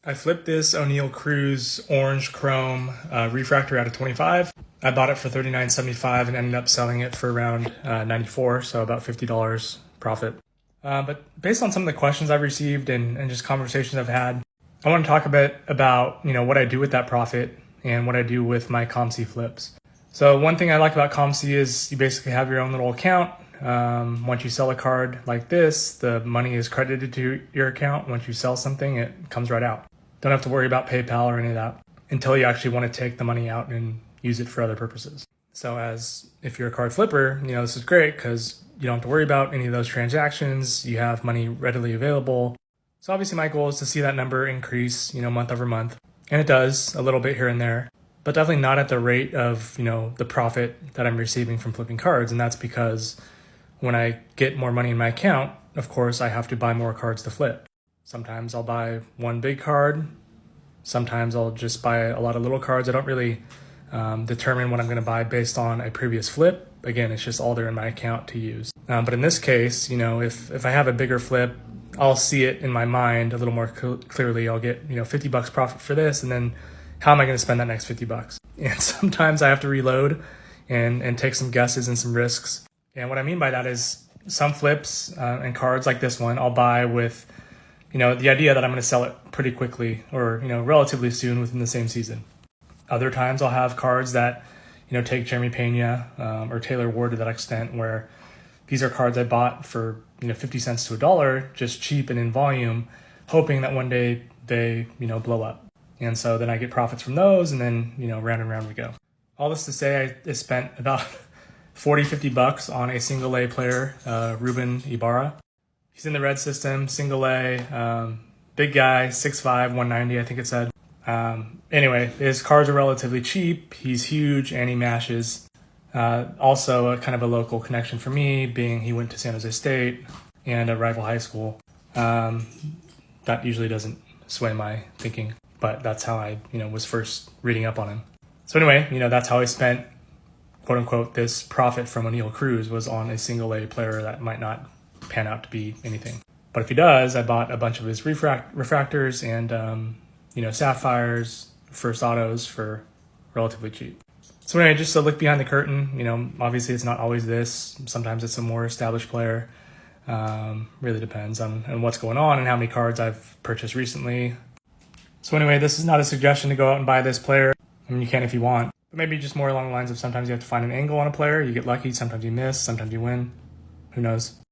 I flipped this Oneil Cruz orange chrome refractor out of 25. I bought it for $39.75 and ended up selling it for around $94, so about $50 profit. But based on some of the questions I've received and just conversations I've had, I want to talk a bit about what I do with that profit and what I do with my COMC flips. So one thing I like about COMC is you basically have your own little account. Once you sell a card like this, the money is credited to your account. Once you sell something, it comes right out. Don't have to worry about PayPal or any of that until you actually want to take the money out and use it for other purposes. So if you're a card flipper, this is great because you don't have to worry about any of those transactions. You have money readily available. So obviously my goal is to see that number increase, month over month. And it does a little bit here and there, but definitely not at the rate of, the profit that I'm receiving from flipping cards. And that's because when I get more money in my account, of course, I have to buy more cards to flip. Sometimes I'll buy one big card. Sometimes I'll just buy a lot of little cards. I don't really determine what I'm going to buy based on a previous flip. Again, it's just all there in my account to use. But in this case, if I have a bigger flip, I'll see it in my mind a little more clearly. I'll get, $50 profit for this, and then how am I going to spend that next $50? And sometimes I have to reload and take some guesses and some risks. And what I mean by that is some flips and cards like this one, I'll buy with the idea that I'm going to sell it pretty quickly or, relatively soon within the same season. Other times I'll have cards that, take Jeremy Pena or Taylor Ward to that extent, where these are cards I bought for, 50 cents to $1, just cheap and in volume, hoping that one day they, blow up. And so then I get profits from those, and then, round and round we go. All this to say, I spent about $40-50 on a single A player, Ruben Ibarra. He's in the red system, single A, big guy, 6'5", 190, I think it said. Anyway, his cards are relatively cheap. He's huge and he mashes. Also a kind of a local connection for me, being he went to San Jose State and a rival high school. That usually doesn't sway my thinking, but that's how I, was first reading up on him. So anyway, that's how I spent, quote unquote, this profit from Oneil Cruz was on a single A player that might not pan out to be anything. But if he does, I bought a bunch of his refractors and, sapphires, first autos for relatively cheap. So anyway, just to look behind the curtain, obviously it's not always this. Sometimes it's a more established player. Really depends on what's going on and how many cards I've purchased recently. So anyway, this is not a suggestion to go out and buy this player. I mean, you can if you want, but maybe just more along the lines of sometimes you have to find an angle on a player. You get lucky, sometimes you miss, sometimes you win. Who knows?